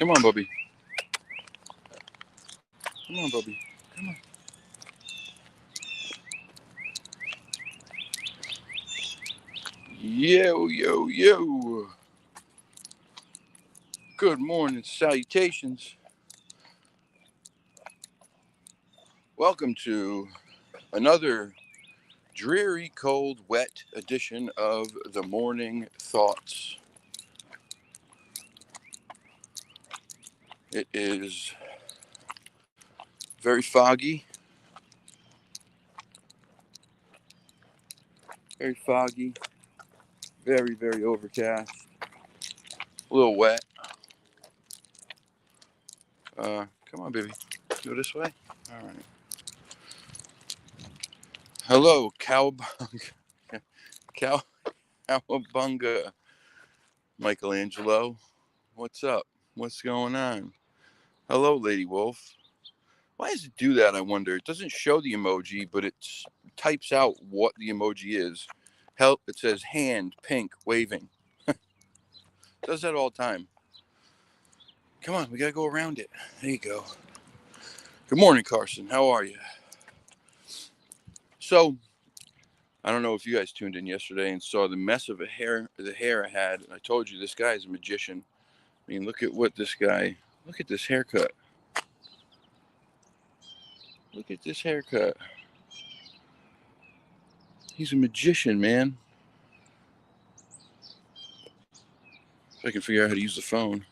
Come on, Bubby. Come on, Bubby. Come on. Yo, yo, yo. Good morning, salutations. Welcome to another dreary, cold, wet edition of the Morning Thoughts. It is very foggy, very, very overcast, a little wet. Come on, baby. Go this way. All right. Hello, cowbunga. Cow, cowabunga, Michelangelo. What's up? What's going on? Hello, Lady Wolf. Why does it do that, I wonder? It doesn't show the emoji, but it types out what the emoji is. Help, it says hand, pink, waving. Does that all the time. Come on, we got to go around it. There you go. Good morning, Carson. How are you? So, I don't know if you guys tuned in yesterday and saw the mess of the hair I had. I told you this guy is a magician. I mean, look at this haircut. Look at this haircut. He's a magician, man. If I can figure out how to use the phone.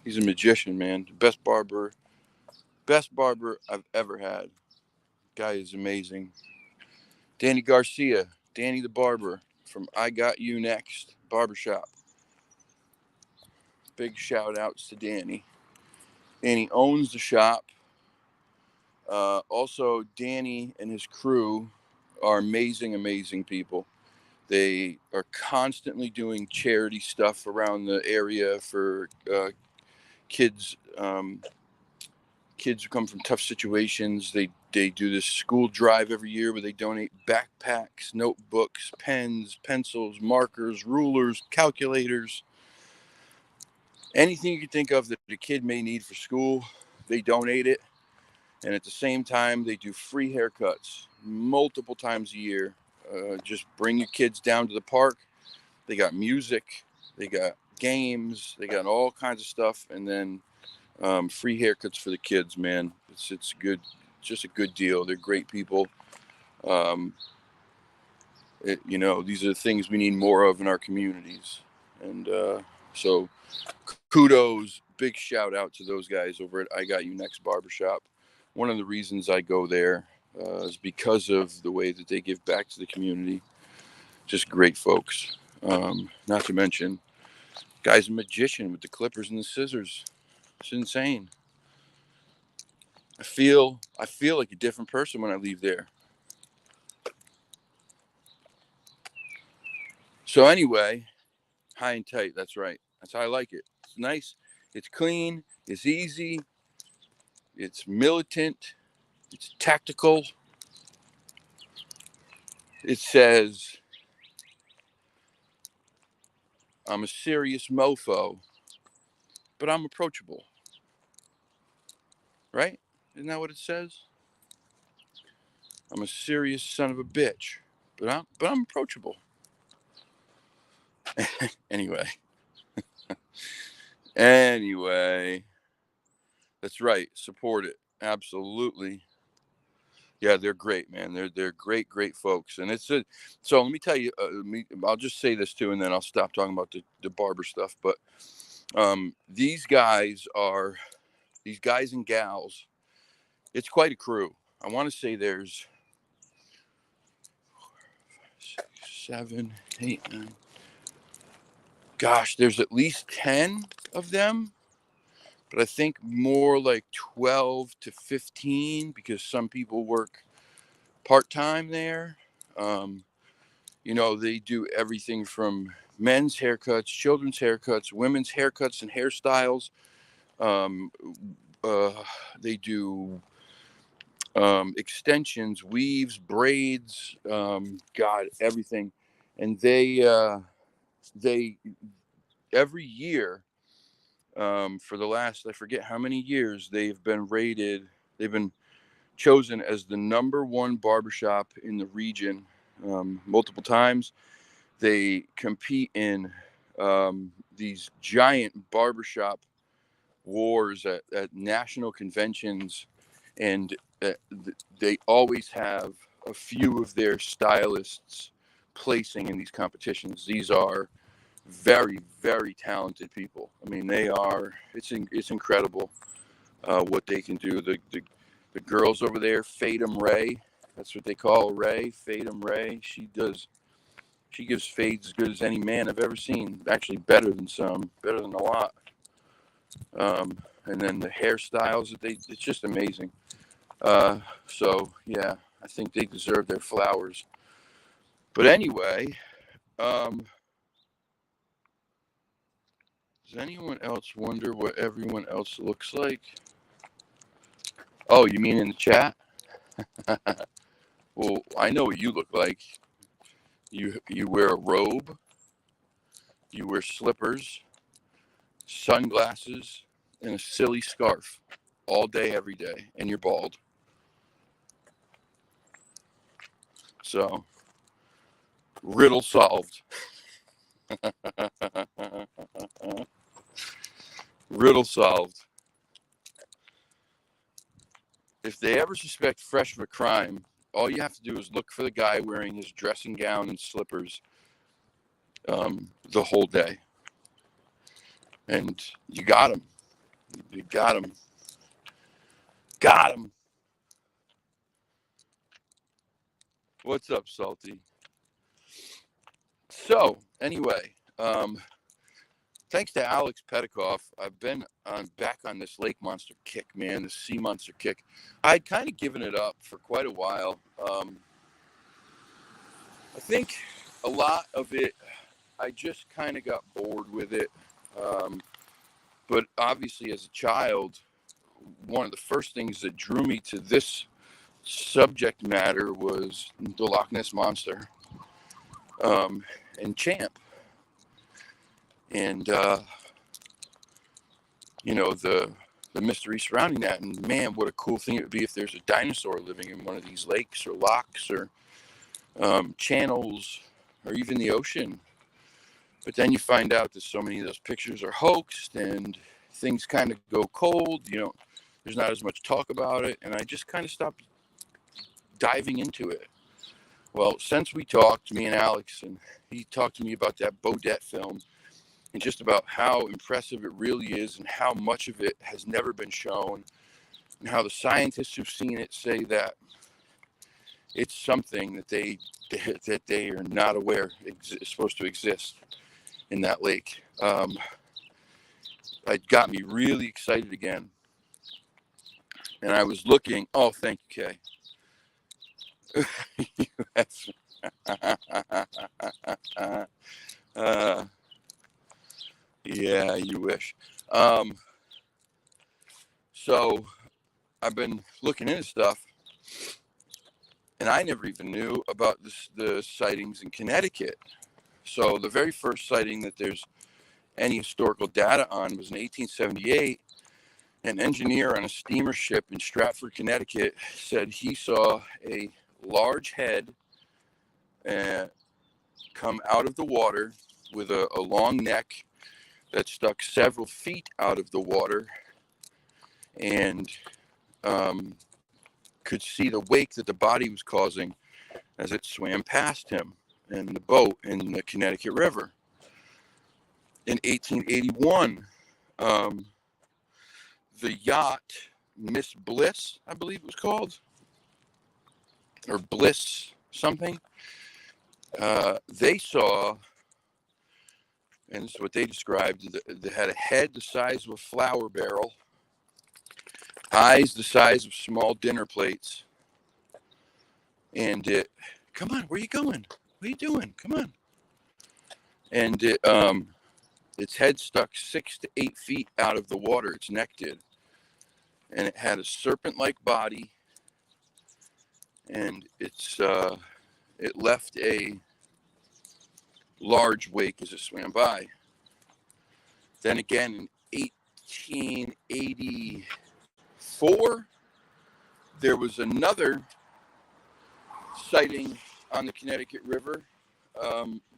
He's a magician, man. Best barber I've ever had. Guy is amazing. Danny Garcia, Danny the Barber from I Got You Next Barbershop. Big shout outs to Danny. Danny owns the shop. Also, Danny and his crew are amazing, amazing people. They are constantly doing charity stuff around the area for kids. Kids who come from tough situations. They do this school drive every year where they donate backpacks, notebooks, pens, pencils, markers, rulers, calculators, anything you can think of that a kid may need for school. They donate it. And at the same time, they do free haircuts multiple times a year. Just bring your kids down to the park. They got music, they got games, they got all kinds of stuff. And then free haircuts for the kids, man. It's good, just a good deal. They're great people. These are the things we need more of in our communities. And so kudos, big shout out to those guys over at I Got You Next Barbershop. One of the reasons I go there is because of the way that they give back to the community. Just great folks. Not to mention, guy's a magician with the clippers and the scissors. It's insane. I feel like a different person when I leave there. So anyway, high and tight. That's right. That's how I like it. It's nice. It's clean. It's easy. It's militant. It's tactical. It says, I'm a serious mofo, but I'm approachable. Right? Isn't that what it says? I'm a serious son of a bitch, but I'm approachable. Anyway. That's right. Support it. Absolutely. Yeah, they're great, man. They're great folks, and so let me tell you. I'll just say this too, and then I'll stop talking about the barber stuff. But these guys and gals. It's quite a crew. I want to say there's 6, 7, 8, 9. Gosh, there's at least 10 of them, but I think more like 12 to 15 because some people work part-time there. They do everything from men's haircuts, children's haircuts, women's haircuts and hairstyles. Um, they do extensions, weaves, braids, God, everything. And they every year, for the last, I forget how many years, they've been chosen as the #1 barbershop in the region, multiple times. They compete in these giant barbershop wars at national conventions, and they always have a few of their stylists placing in these competitions. These are very, very talented people. I mean, it's incredible what they can do. The girls over there, Fatum Ray, that's what they call Ray, Fatum Ray. She gives fades as good as any man I've ever seen. Actually, better than a lot. And then the hairstyles it's just amazing. So yeah, I think they deserve their flowers. But anyway, does anyone else wonder what everyone else looks like? Oh, you mean in the chat? Well, I know what you look like. You wear a robe, you wear slippers, sunglasses, and a silly scarf all day, every day, and you're bald. So, riddle solved. Riddle solved. If they ever suspect fresh of a crime, all you have to do is look for the guy wearing his dressing gown and slippers the whole day. And you got him. You got him. Got him. What's up, Salty? So, anyway, thanks to Alex Petikoff, I've been back on this lake monster kick, man, this sea monster kick. I'd kind of given it up for quite a while. I think a lot of it, I just kind of got bored with it. But obviously, as a child, one of the first things that drew me to this subject matter was the Loch Ness Monster and Champ. And, you know, the mystery surrounding that. And man, what a cool thing it would be if there's a dinosaur living in one of these lakes or lochs or channels or even the ocean. But then you find out that so many of those pictures are hoaxed and things kind of go cold. You know, there's not as much talk about it. And I just kind of stopped diving into it. Well, since we talked, me and Alex, and he talked to me about that Bodette film and just about how impressive it really is and how much of it has never been shown and how the scientists who've seen it say that it's something that they are not aware is supposed to exist in that lake. It got me really excited again. And I was looking, oh, thank you, Kay. Yeah, you wish. So I've been looking into stuff, and I never even knew about the sightings in Connecticut. So the very first sighting that there's any historical data on was in 1878. An engineer on a steamer ship in Stratford, Connecticut, said he saw a large head come out of the water with a long neck that stuck several feet out of the water, and could see the wake that the body was causing as it swam past him in the boat in the Connecticut River. In 1881, the yacht Miss Bliss, I believe it was called, or Bliss something, they saw, and this is what they described, they had a head the size of a flour barrel, eyes the size of small dinner plates, and it, come on, where are you going? What are you doing? Come on. And it, its head stuck 6 to 8 feet out of the water, its neck did. And it had a serpent-like body, and it left a large wake as it swam by. Then again, in 1884, there was another sighting on the Connecticut River.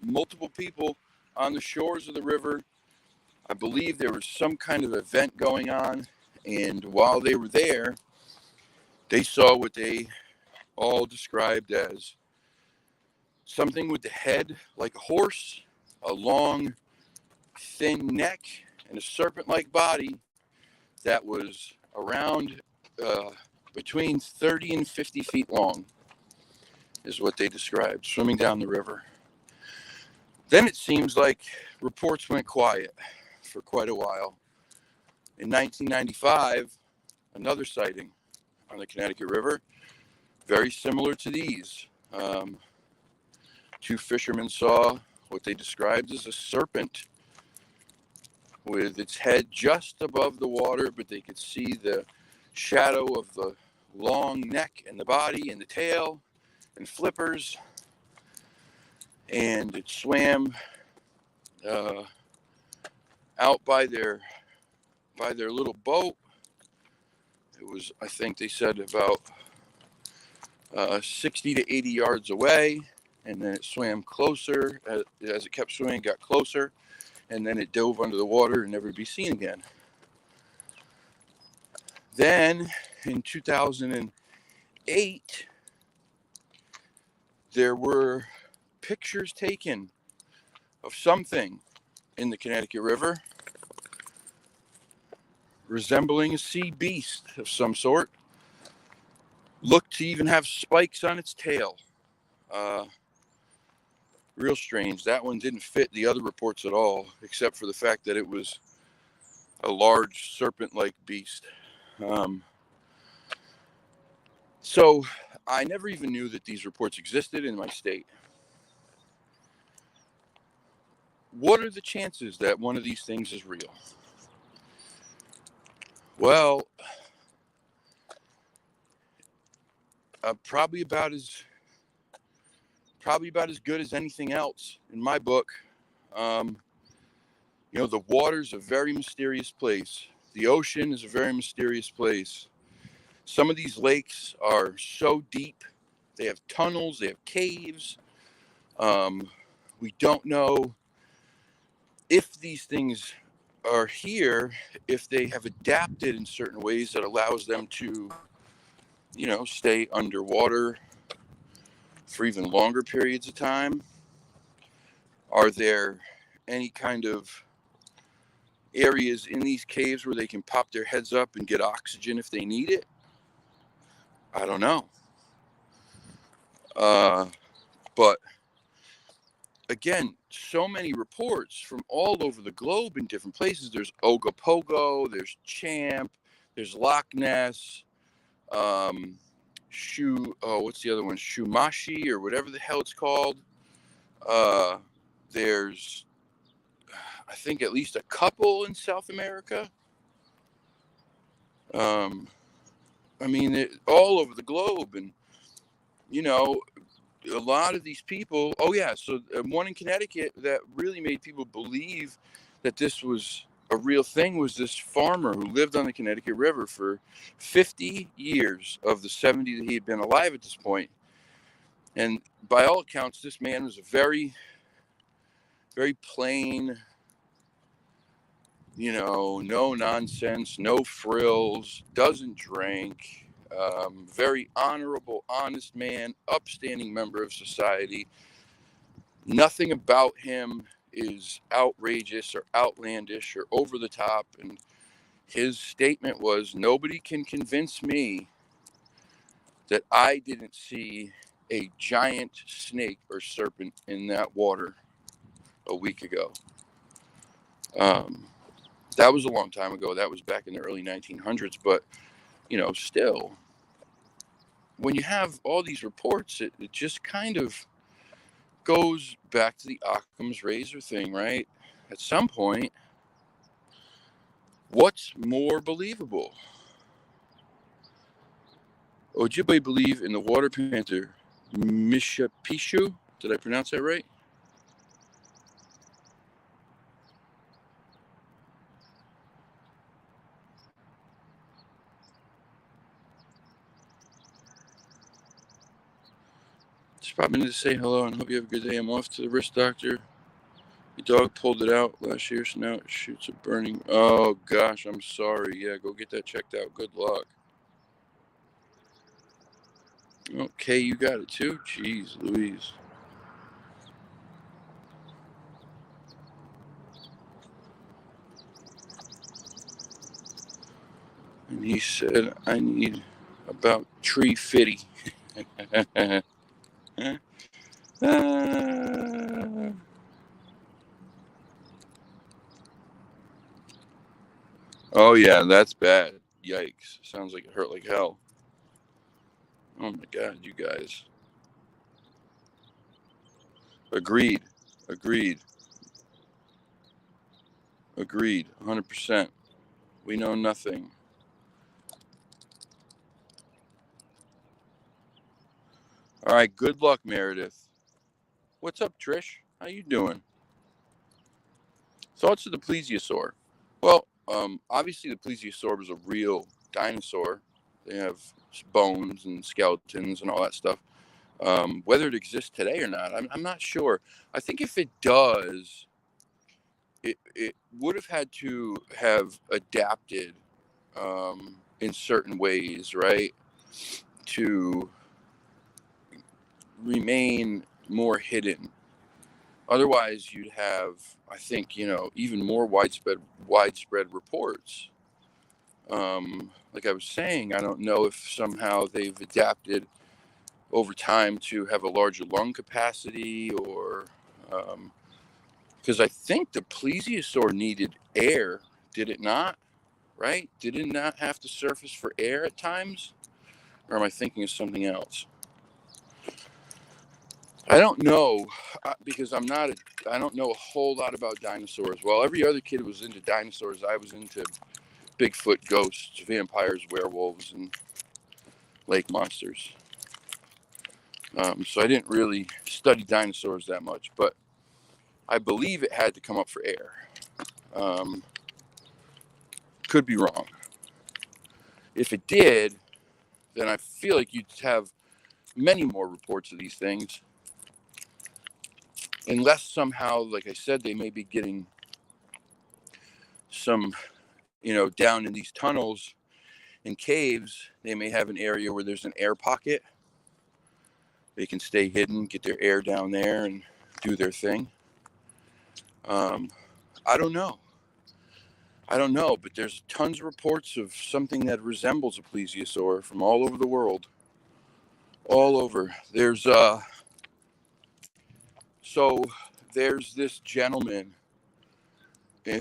Multiple people on the shores of the river. I believe there was some kind of event going on, and while they were there, they saw what they all described as something with the head like a horse, a long, thin neck, and a serpent-like body that was around between 30 and 50 feet long, is what they described, swimming down the river. Then it seems like reports went quiet for quite a while. In 1995, another sighting on the Connecticut River, very similar to these. Two fishermen saw what they described as a serpent with its head just above the water, but they could see the shadow of the long neck and the body and the tail and flippers. And it swam out by their little boat. It was, I think they said, about 60 to 80 yards away, and then it swam closer. As it kept swimming, it got closer, and then it dove under the water and never to be seen again. Then in 2008, there were pictures taken of something in the Connecticut River resembling a sea beast of some sort. Looked to even have spikes on its tail. Real strange. That one didn't fit the other reports at all, except for the fact that it was a large serpent-like beast. So I never even knew that these reports existed in my state. What are the chances that one of these things is real? Well, probably about as good as anything else in my book. The water's a very mysterious place. The ocean is a very mysterious place. Some of these lakes are so deep. They have tunnels, they have caves. We don't know if these things are here, if they have adapted in certain ways that allows them to, stay underwater for even longer periods of time. Are there any kind of areas in these caves where they can pop their heads up and get oxygen if they need it? I don't know. But again, so many reports from all over the globe in different places. There's Ogopogo, there's Champ, there's Loch Ness, what's the other one? Shumashi or whatever the hell it's called. There's, I think, at least a couple in South America. All over the globe. And, a lot of these people, so one in Connecticut that really made people believe that this was a real thing was this farmer who lived on the Connecticut River for 50 years of the 70 that he had been alive at this point. And by all accounts, this man was a very, very plain, no nonsense, no frills, doesn't drink, very honorable, honest man, upstanding member of society. Nothing about him is outrageous or outlandish or over the top. And his statement was, nobody can convince me that I didn't see a giant snake or serpent in that water a week ago. That was a long time ago. That was back in the early 1900s. But, still, when you have all these reports, it just kind of goes back to the Occam's razor thing, right? At some point, what's more believable? Ojibwe believe in the water panther Mishapishu. Did I pronounce that right? Just popping in to say hello and hope you have a good day. I'm off to the wrist doctor. Your dog pulled it out last year, so now it shoots a burning. Oh, gosh, I'm sorry. Yeah, go get that checked out. Good luck. Okay, you got it too? Jeez Louise. And he said, I need about $350. Oh, yeah, that's bad. Yikes. Sounds like it hurt like hell. Oh, my God, you guys. Agreed. 100%. We know nothing. All right, good luck, Meredith. What's up, Trish? How you doing? Thoughts of the plesiosaur? Well, obviously the plesiosaur was a real dinosaur. They have bones and skeletons and all that stuff. Whether it exists today or not, I'm not sure. I think if it does, it would have had to have adapted in certain ways, right, to remain more hidden. Otherwise, you'd have, I think, even more widespread reports. Like I was saying, I don't know if somehow they've adapted over time to have a larger lung capacity, or because I think the plesiosaur needed air, did it not? Right? Did it not have to surface for air at times? Or am I thinking of something else? I don't know, because I don't know a whole lot about dinosaurs. Well, every other kid was into dinosaurs. I was into Bigfoot, ghosts, vampires, werewolves, and lake monsters. So I didn't really study dinosaurs that much, but I believe it had to come up for air. Could be wrong. If it did, then I feel like you'd have many more reports of these things. Unless somehow, like I said, they may be getting some, down in these tunnels and caves, they may have an area where there's an air pocket. They can stay hidden, get their air down there and do their thing. I don't know. But there's tons of reports of something that resembles a plesiosaur from all over the world. All over. There's this gentleman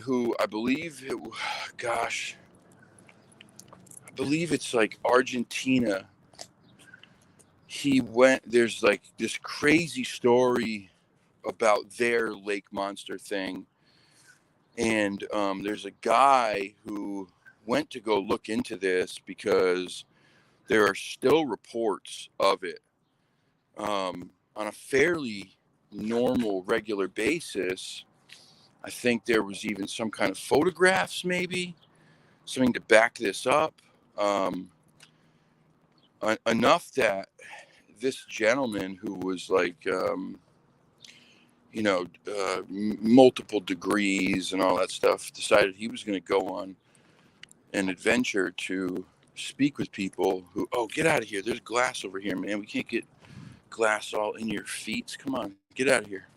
who I believe it's like Argentina. There's like this crazy story about their lake monster thing. And there's a guy who went to go look into this because there are still reports of it on a fairly normal, regular basis. I think there was even some kind of photographs, maybe something to back this up. Enough that this gentleman, who was like, multiple degrees and all that stuff, decided he was going to go on an adventure to speak with people who, get out of here. There's glass over here, man. We can't get glass all in your feet. Come on, get out of here.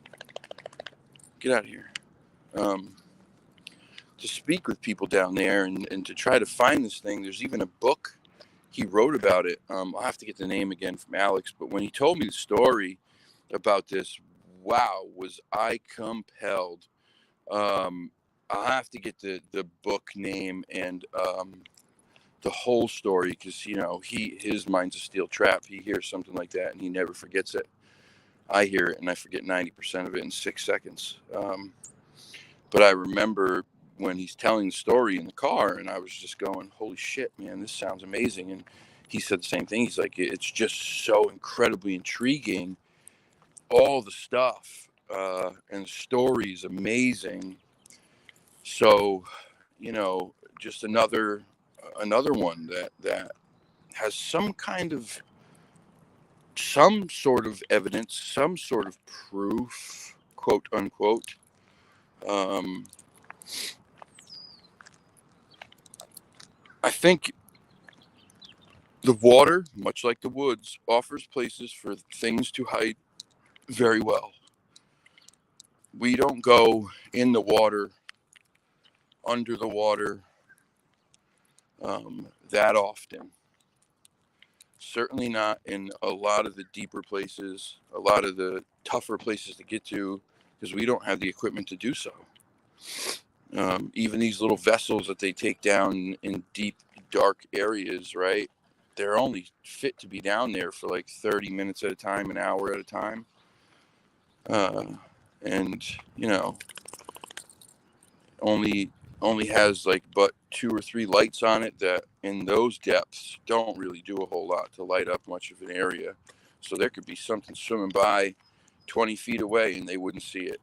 To speak with people down there and to try to find this thing. There's even a book he wrote about it. I'll have to get the name again from Alex, but when he told me the story about this, wow, was I compelled. I'll have to get the book name and the whole story, because his mind's a steel trap. He hears something like that and he never forgets it. I hear it and I forget 90% of it in 6 seconds. But I remember when he's telling the story in the car, and I was just going, holy shit, man, this sounds amazing. And he said the same thing. He's like, it's just so incredibly intriguing. All the stuff and the story is amazing. So, just another one that has some kind of some sort of evidence, some sort of proof, quote unquote. I think the water, much like the woods, offers places for things to hide very well. We don't go in the water, under the water, that often. Certainly not in a lot of the deeper places, a lot of the tougher places to get to, because we don't have the equipment to do so. Even these little vessels that they take down in deep, dark areas, right? They're only fit to be down there for like 30 minutes at a time, an hour at a time. And, you know, only has like but 2 or 3 lights on it that in those depths don't really do a whole lot to light up much of an area. So there could be something swimming by 20 feet away and they wouldn't see it.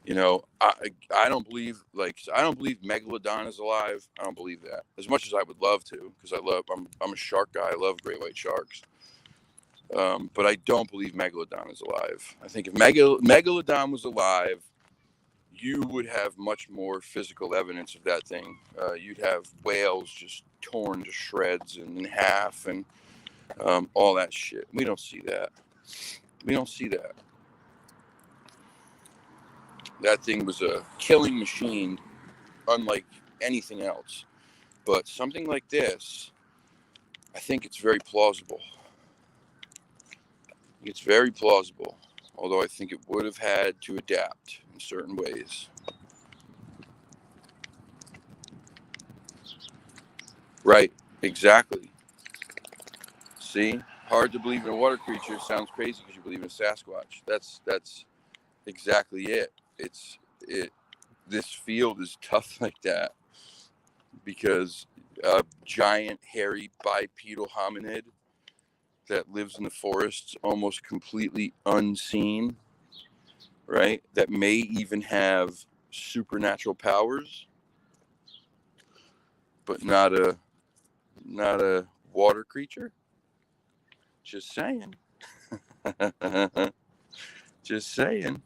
You know, I don't believe Megalodon is alive. I don't believe that, as much as I would love to, because I'm a shark guy. I love great white sharks. But I don't believe Megalodon is alive. I think if Megalodon was alive, you would have much more physical evidence of that thing. You'd have whales just torn to shreds and in half and all that shit. We don't see that. That thing was a killing machine, unlike anything else. But something like this, I think it's very plausible. It's very plausible, although I think it would have had to adapt in certain ways. Right, exactly. See, hard to believe in a water creature sounds crazy because you believe in a Sasquatch. That's exactly it. This field is tough like that because a giant, hairy, bipedal hominid that lives in the forests almost completely unseen, right? That may even have supernatural powers, but not a water creature. Just saying. Just saying.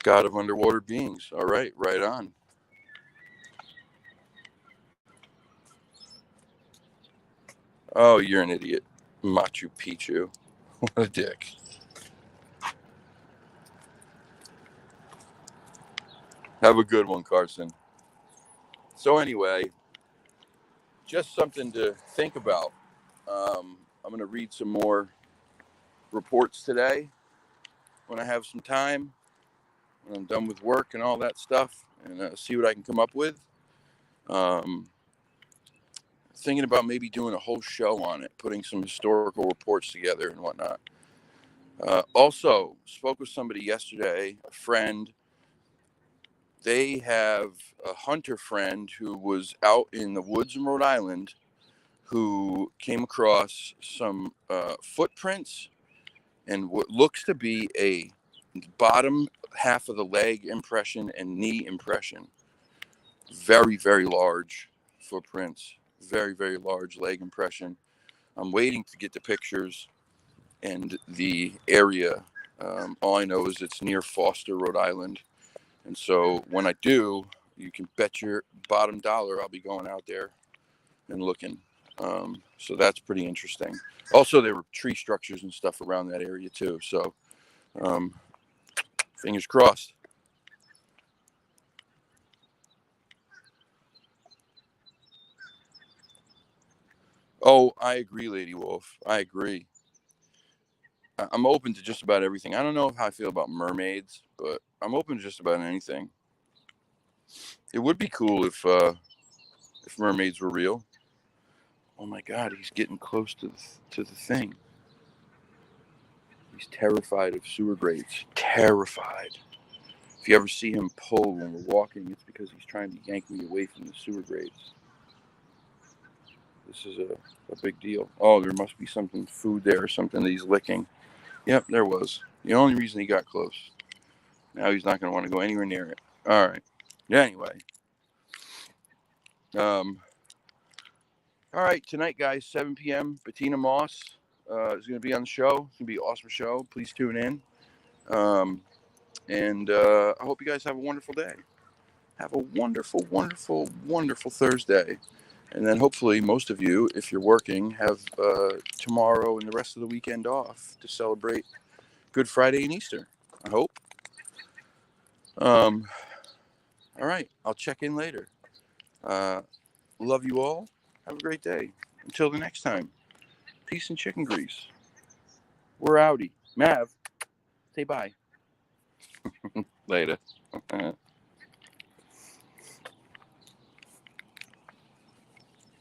God of underwater beings. All right, right on. Oh, you're an idiot. Machu Picchu. What a dick. Have a good one, Carson. So anyway, just something to think about. I'm going to read some more reports today when I have some time, when I'm done with work and all that stuff, and see what I can come up with. Thinking about maybe doing a whole show on it, putting some historical reports together and whatnot. Also, spoke with somebody yesterday, a friend. They have a hunter friend who was out in the woods in Rhode Island who came across some footprints and what looks to be a bottom half of the leg impression and knee impression. Very, very large footprints, very, very large leg impression. I'm waiting to get the pictures and the area. All I know is it's near Foster, Rhode Island. And so when I do, you can bet your bottom dollar I'll be going out there and looking. So that's pretty interesting. Also, there were tree structures and stuff around that area too. So fingers crossed. Oh, I agree, Lady Wolf. I agree. I'm open to just about everything. I don't know how I feel about mermaids, but I'm open to just about anything. It would be cool if mermaids were real. Oh my God, he's getting close to the thing. He's terrified of sewer grates. Terrified. If you ever see him pull when we're walking, it's because he's trying to yank me away from the sewer grates. This is a big deal. Oh, there must be something, food there or something that he's licking. Yep, there was. The only reason he got close. Now he's not going to want to go anywhere near it. All right. Yeah, anyway. All right, tonight, guys, 7 p.m. Bettina Moss is going to be on the show. It's going to be an awesome show. Please tune in. And I hope you guys have a wonderful day. Have a wonderful, wonderful, wonderful Thursday. And then hopefully most of you, if you're working, have tomorrow and the rest of the weekend off to celebrate Good Friday and Easter. I hope. All right. I'll check in later. Love you all. Have a great day. Until the next time. Peace and chicken grease. We're outie. Mav, say bye. Later.